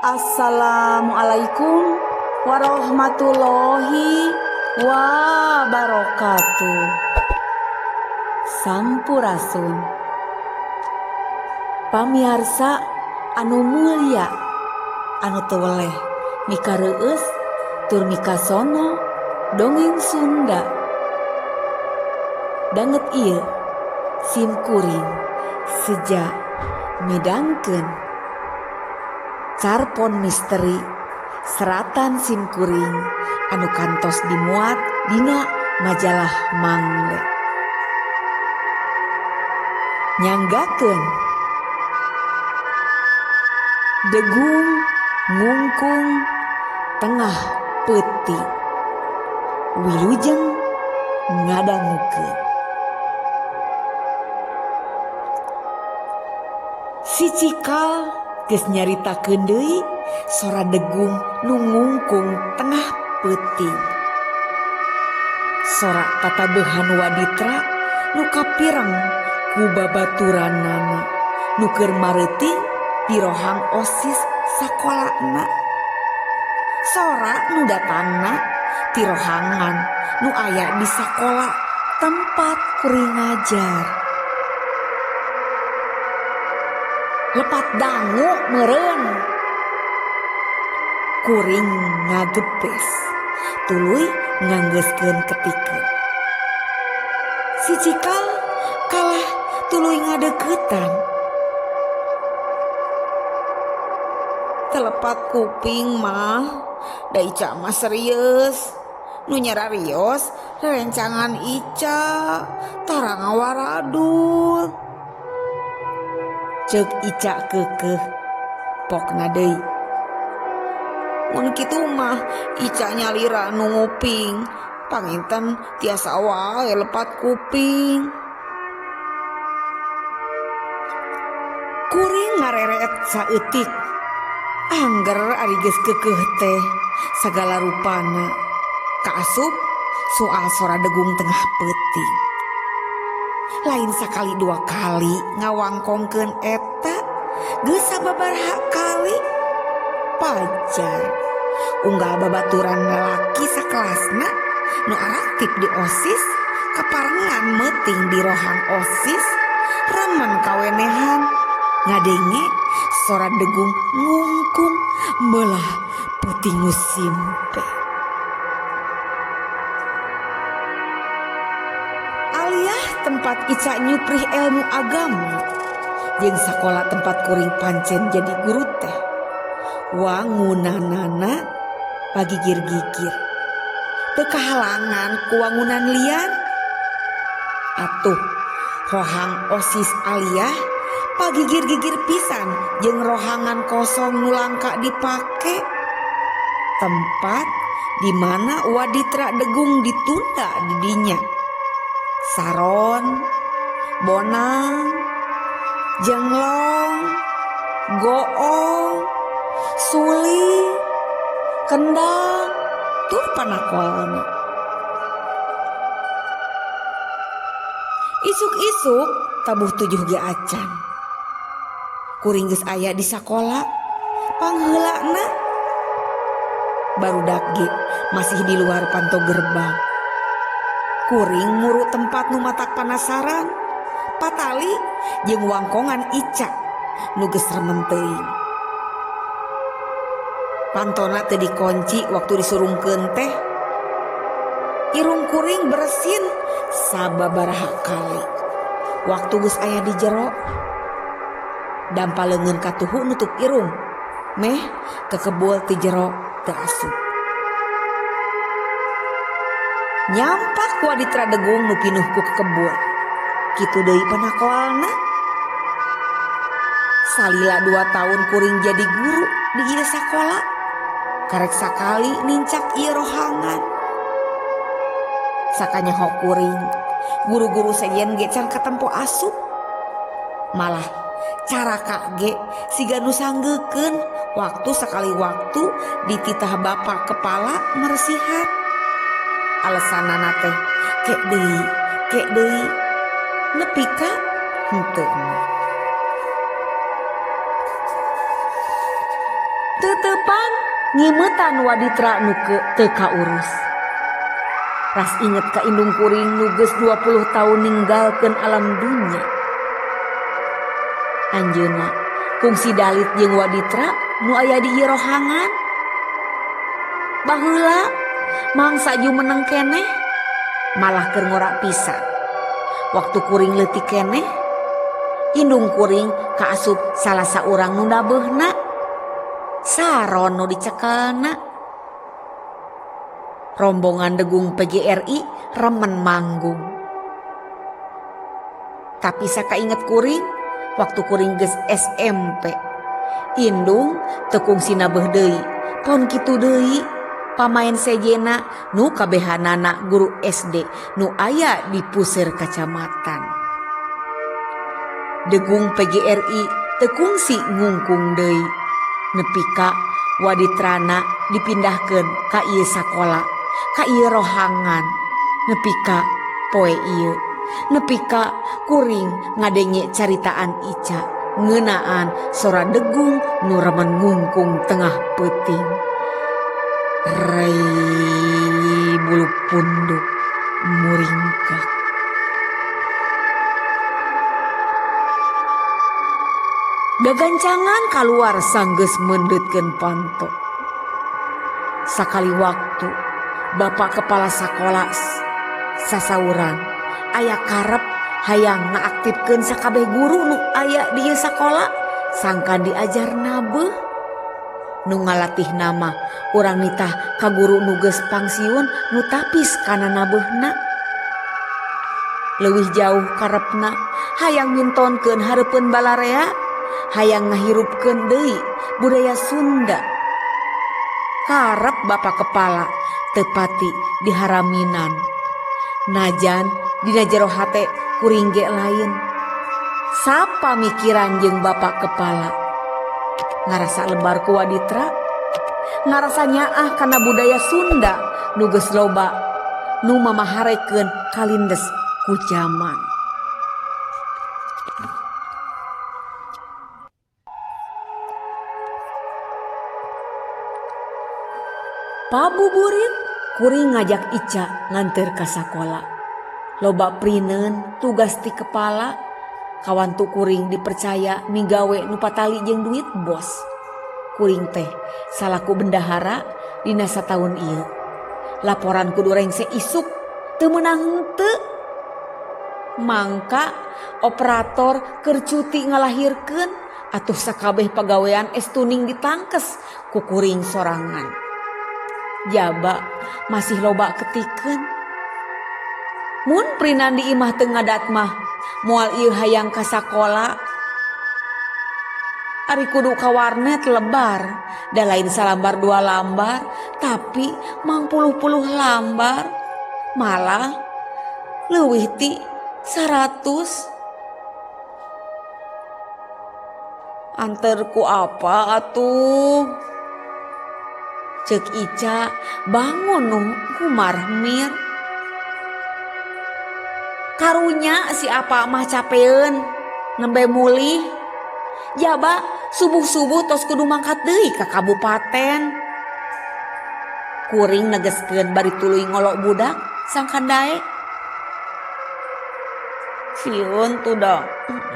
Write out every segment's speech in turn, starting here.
Assalamualaikum warahmatullahi wabarakatuh. Sampurasun. Pamiarsa anu mulia, anu teweleh mika reueus tur mika sono dongeng Sunda. Danget ieu sim kuring sejak midangkeun carpon misteri seratan sim kuring anu kantos dimuat dina majalah Mangle. Nyanggakeun degung ngungkung tengah peuting wilujeng ngadangukeun. Si Cikal geus nyaritakeun deui sora degung nu ngungkung tengah peuting. Sora tatabeuhan Waditra nu kapireng ku babaturanana nu keur mareuting di rohang OSIS sakolana. Sora nu datangna ti rohangan nu aya di sakola tempat kuring ngajar. Lepat dangu meureun kuring ngagepes tuluy nganggeuskeun ketikeun. Si Cikal kalah tuluy ngadeuketan. Telepat kuping mah da Ica mah serius nu nyararios rerencangan Ica tara ngawaradul. Ceuk Ica keukeuh pokna deui. Mun kitu mah Ica nyalira nu nguping, panginten tiasa wae lepat kuping. Kuring ngarereet saeutik, angger ari geus keukeuh teh sagala rupana kaasup soal sora degung tengah peuting. Lain sakali dua kali ngawangkongkeun eta geus sababaraha kali pajar unggal babaturan lalaki sakelasna nu aktif di OSIS kaparengan meuting di rohang OSIS remen kawenehan ngadenge sora degung ngungkung belah peuting nu simpe. Tempat Ica nyuprih ilmu agama jeung sakola tempat kuring pancen jadi guru teh wangunanana pagigir-gigir teu kahalangan ku wangunan lian. Atuh rohang OSIS aliyah pagigir-gigir pisan jeung rohangan kosong nu langka dipake, tempat di mana Waditra degung ditunda di dinya. Saron, bonang, jenglong, goong, suli, kendang, tur panakolna. Isuk-isuk tabuh 7 ge acan. Kuring geus aya di sakola, pangheulana barudak ge masih di luar panto gerbang. Kuring muru tempat nu matak panasaran, patali jeung wangkongan Ica nu geus remen teuing. Pantona teu dikunci waktu disurungkeun teh. Irung kuring beresin sababaraha kali. Waktu geus aya di jero, dampaleungeun katuhu nutup irung, meh kekebul ti jero teu asup. Nyampak Waditra degung nu pinuh ku kebun. Kitu deui panakoalna. Salila 2 tahun kuring jadi guru di ieu sakola. Karek sakali nincak ieu rohangan. Sakanyaho kuring, guru-guru sejen ge can katempo asup. Malah caraka ge siga nu sanggeukeun waktu sakali waktu dititah bapak kepala meresihan. Alasanana teh kek deui nepi ka henteu. tetepan ngimetan waditra nu teu kaurus. Ras inget ka indung kuring nu geus 20 tahun ninggalkeun alam dunya. Anjeunna kungsi Dalit jeung waditra nu aya di ieu rohangan. Baheula mangsa ju meneng keneh malah keur ngorak pisan. Waktu kuring leutik keneh indung kuring kaasup salah saurang nu nabeuna saron nu dicekelna. Rombongan degung PGRI remen manggung. Tapi sakainget kuring waktu kuring geus SMP indung teu kungsi nabeuh deui pon kitu deui pamain sejena nu kabehanana guru SD nu aya di puseur kacamatan. Degung PGRI teu kungsi ngungkung deui nepi ka waditrana dipindahkeun ka ieu sakola ka ieu rohangan nepi ka poe ieu nepi ka kuring ngadenge caritaan Ica ngeunaan sora degung nu remen ngungkung tengah peuting. Rai bulu punduk muringkak. Gagancangan kaluar sanggeus mendetkeun panto. Sakali waktu bapak kepala sakola sasaurang aya karep hayang ngaaktifkeun sakabeh guru nu aya di ieu sakola sangkan diajar nabeuh. Nu ngalatih nama urang nitah ka guru nu geus pangsiun nu tapis kana nabeuhna. Leuwih jauh karepna hayang mintonkeun hareupeun balarea, hayang ngahirupkeun deui budaya Sunda. Karep bapak kepala tepati diharaminan. Najan dina jero hate kuring ge lain. Sapa mikiran jeung bapak kepala? Ngarasa lebar ku waditra, ngarasa nyaah kana budaya Sunda nu geus loba nu mamaharekeun kalindes ku jaman. Pabuburit kuring ngajak Ica nganter ka sakola. Loba prinen tugas ti kepala. Kawan tu kuring dipercaya migawe nu patali jeung duit bos. Kuring teh salaku bendahara dina sataun ieu. Laporan kudu rengse isuk teu meunang henteu. Mangka operator keur cuti ngalahirkeun atuh sakabeh pagawean estuning ditangkes ku kuring sorangan. Jaba masih loba ketikeun. Mun prinan di imah teu ngadat mah moal ieu hayang ka sakola. Ari kudu ka warnet lebar, da lain salambar 2 lambar, tapi mang puluh-puluh lambar. Malah leuwih ti 100. Anter ku apa atuh? Ceuk Ica bangun nu kumar mir. Karunya si apa mah capeun nembe mulih. Jaba subuh-subuh tos kudu mangkat deui ka kabupaten. Kuring negeskeun bari tuluy ngolok budak sangkan dae. Sieun tuh da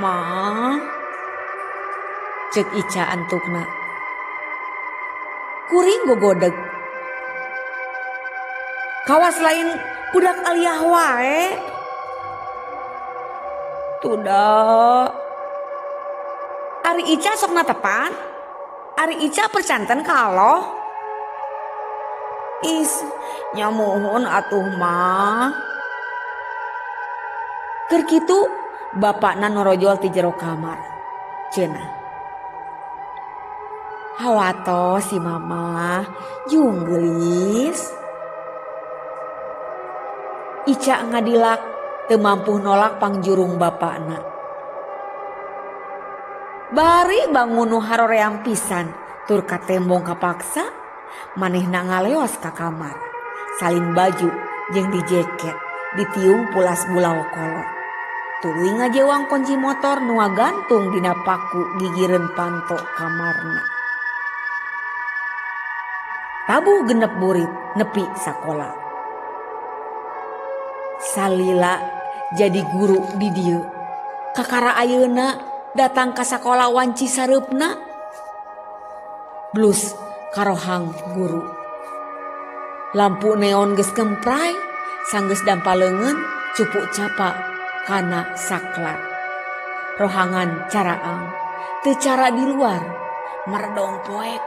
mah. Ceuk Ica antukna. Kuring gogodeg. Kawas lain budak aliyah wae. Tuda. Ari Ica sok natepan. Ari Ica percanten kaloh. Is nyamuhun atuh mah. Keur kitu bapakna norojol ti jero kamar. Cenah. Hawato si mama jung geulis. Ica ngadilak teu mampu nolak pangjurung bapakna. Bari bangun nu haroreang pisan tur ka tembong kapaksa manehna ngaleos ka kamar. Salin baju jeung dijeket ditiung pulas bulau kolot. Tuluy ngajewang kunci motor nu gantung dina paku gigireun panto kamarna. tabuh genep murid nepi sakola. Salila jadi guru di dieu. Kakara ayeuna datang ka sakola wanci sareupna. Blus karohang guru. Lampu neon geus kemprai, sanggeus dampaleungeun cupu capa kana saklar. Rohangan caraang, teu cara di luar, merdong poek.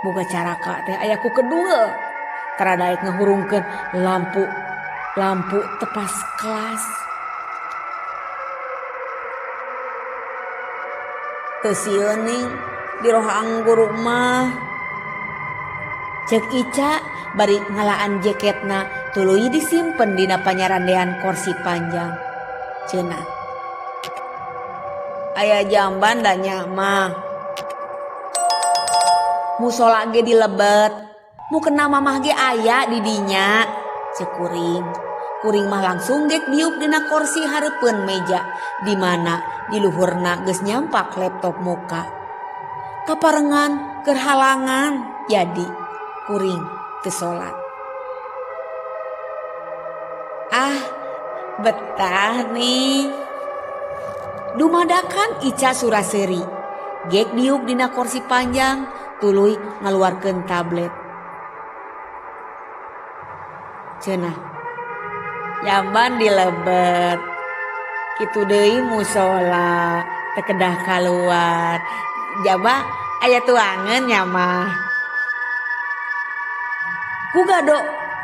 Boga caraka teh aya ku kedua, taradaek ngahurungkeun lampu tepas kelas. Teu sieuning di rohang guru mah. Cek Ica bari ngalaan jaketna tuluy disimpen dina panyarandean kursi panjang. Cenah. Aya jamban da nya mah. Musola ge dilebet. Mukena mamah ge aya di dinya. Cek kuring. Kuring mah langsung gek diuk dina kursi hareupeun meja di mana di luhurna geus nyampak laptop muka. Kaparengan keur halangan jadi kuring teu salat. Betah nih. Dumadakan Ica Suraseri. Gek diuk dina kursi panjang tuluy ngaluarkeun tablet. Cenah. Jamban dilebet. Kitu deui musola teu kedah kaluar. Jaba aya tuangeun nya mah. Kugado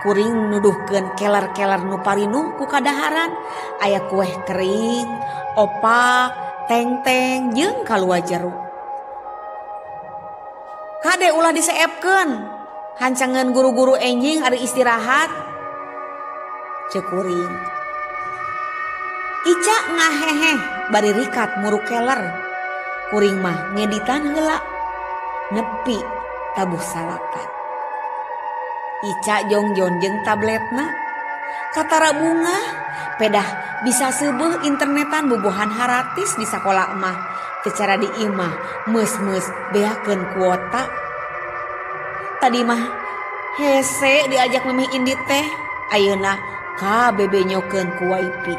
kuring nuduhkeun keler-keler nu parinu ku kadaharan. Aya kueh kering, opak, teng-teng jeung kalua jeruk. Kade ulah diseepkeun. Hancangeun guru-guru enjing ari istirahat. Cek kuring. Ica ngahehe bari rikat muru keler. Kuring mah ngeditan heula. Nepi tabuh salapan. Ica jongjon jeung tabletna. Katara bunga pedah bisa seubeul internetan bubuhan haratis di sakola mah. Teu cara di imah meus-meus beakeun kuota. Tadi mah hese diajak memeh indi teh. Ayeuna kabebe nyokeun ku wifi.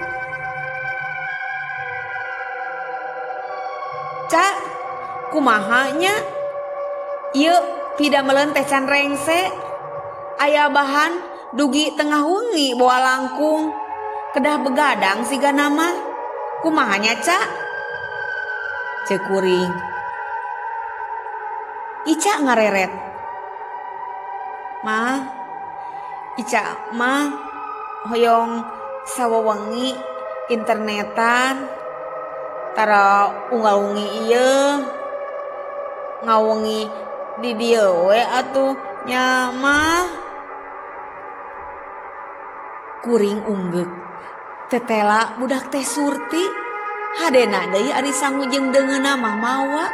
Ca, kumaha nya? Ieu pidameleun teh can rengse. Aya bahan dugi tengah wengi bawa langkung. Kedah begadang siga nama. Kumaha nya, Ca? Cek kuring. Ica ngareret. Mah, Ica mah hoyong sawawengi internetan. Tara unggal-ungi ieu ngawengi di dieu we atuh nya mah. Kuring unggek. Tetela budak teh Surti. Hadena deui ari sangu jeung deungeunna mah mawa.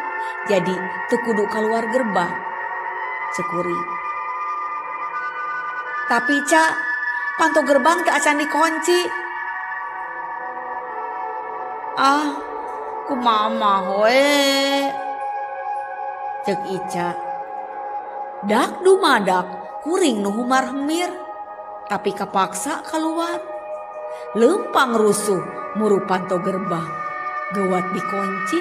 Jadi teu kudu kaluar gerbang. Cek kuring. Tapi Ca, panto gerbang teu acan dikunci. Kumaha we. Cek Ica. Dak dumadak kuring nu humar hemir. Tapi kapaksa keluar. Lempang rusuh muru panto gerbang. Gawat dikunci.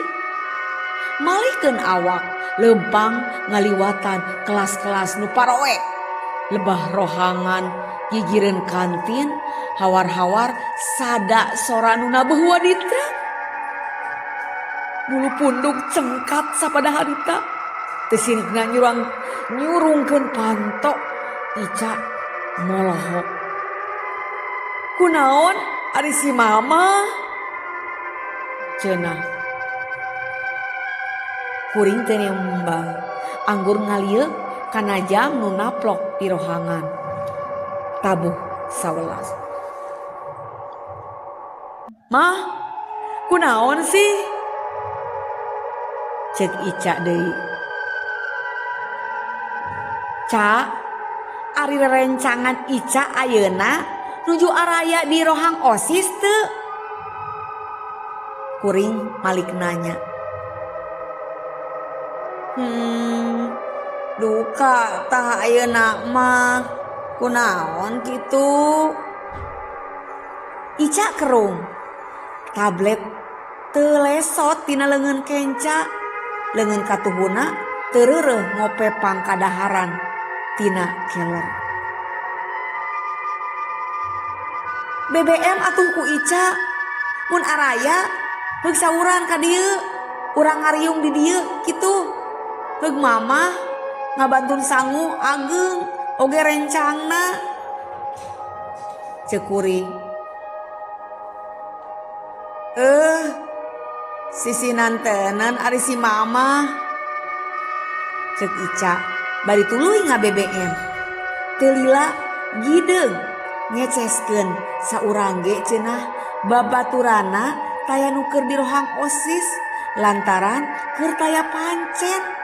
Malihkeun awak lempang ngaliwatan kelas-kelas nu paroe. Lebah rohangan gigireun kantin. Hawar-hawar sada sora nu nabuh waditra. Bulu punduk cengkat sapada harita. Teu sirigna nyurungkeun panto. Ica molohok. Kunaon ari si mama? Cenah. Kuring teh nembang. Anggur ngalieu kana jam nu naplok di rohangan. Tabuh 11. Mah, kunaon sih? Cek Ica deui. Ca, ari rerencangan Ica ayeuna nuju araya di rohang OSIS teu? Kuring malik nanya. Duka tah ayeuna mah kunaon kitu. Ica kerung tablet teu lesot tina leungeun kenca, leungeun katuhuna teu reureuh ngope pangkadaharan tina keler. BBM atuh ku Ica, mun araya heug sauran ka dieu, urang ngariung di dieu kitu. Heug mamah ngabantun sangu ageung oge rencangna. Ceuk kuring, sisinan teunan ari si mamah. Ceuk Ica bari tuluy nga-BBM. Teu lila gideung ngeceskeun saurang ge cenah babaturana taya nu keur di rohang OSIS lantaran keur taya pancen.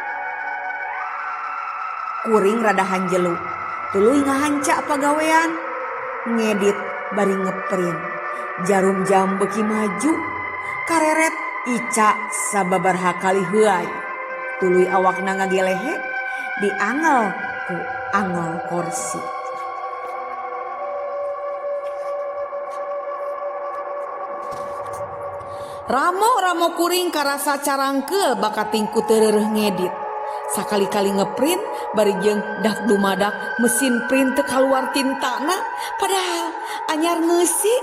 Kuring rada hanjelu, tuluy ngahanca pagawean, ngedit bari ngeprint. Jarum jam beuki maju, kareret Ica sababaraha kali heuai. Tuluy awakna ngagelehe diangel ku angel kursi. Ramo kuring karasa carangkeul bakat tingku teu reureuh ngedit. Sakali-kali ngeprint bari jeung dak dumadak mesin print teu kaluar tintana padahal anyar ngeusi.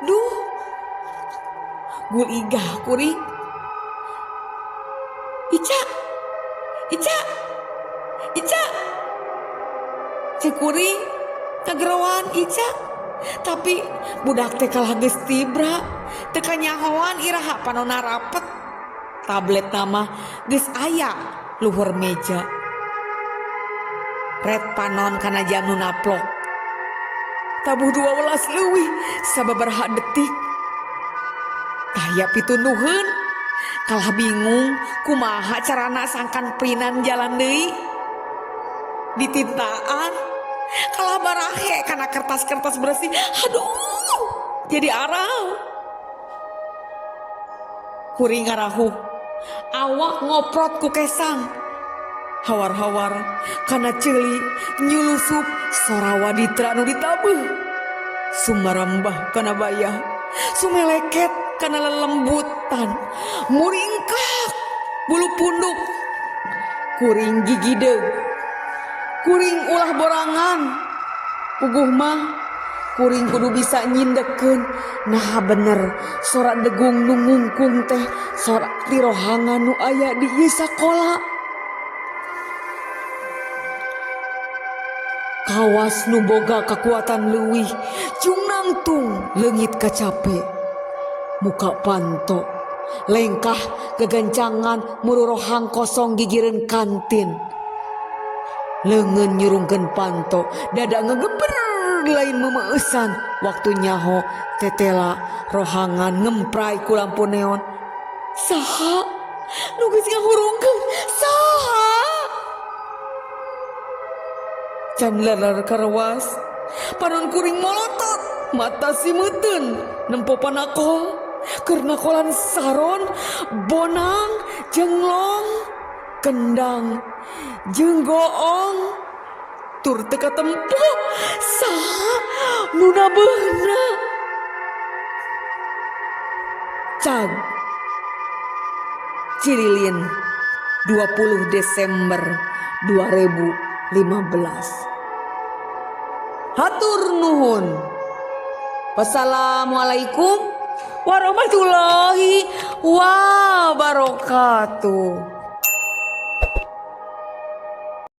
Duh, guligah kuring. Ica ceuk kuring kagerawan Ica, tapi budak teh kalah geus tibra teu kanyahoan iraha panonna rapet. Tablet nama geus aya luhur meja. Red panon kana jam nu naplok. Tabuh 12 leuwih sababaraha detik. Taya pitunduheun kalah bingung kumaha carana sangkan prinan jalan deui. Ditintaan kalah barahe kana kertas-kertas bersih. Aduh, jadi arau. Kuring ngarahuh, awak ngoprot ku kesang. Hawar-hawar kana ceuli nyulusup sorawa ditra nu ditabeuh. Sumarambah kana bayah, sumeleket kana lelembutan, muringkak bulu punduk. Kuring gigideug, kuring ulah borangan. Puguh mah kuring kudu bisa nyindekeun nah bener sorak degung nu ngungkung teh sorak tirohangan nu aya di ieu sakola. Kawas nu boga kakuatan leuwih cungnangtung leungit kacape. Muka panto lengkah kegancangan mururohang kosong gigireun kantin. Leungeun nyurungkeun panto dada ngegeber lain memeusan waktu nyaho tetela rohangan ngemprai ku lampu neon. Saha nu geus ngahurungkeun? Saha? Can leler karawas panon kuring molotot mata simeuten nempo panakol keur nakolan saron bonang jenglong kendang jeung goong tur teu katempo saha nu nabeuna. Cag Cililin 20 Desember 2015. Hatur nuhun. Wassalamualaikum warahmatullahi wabarakatuh.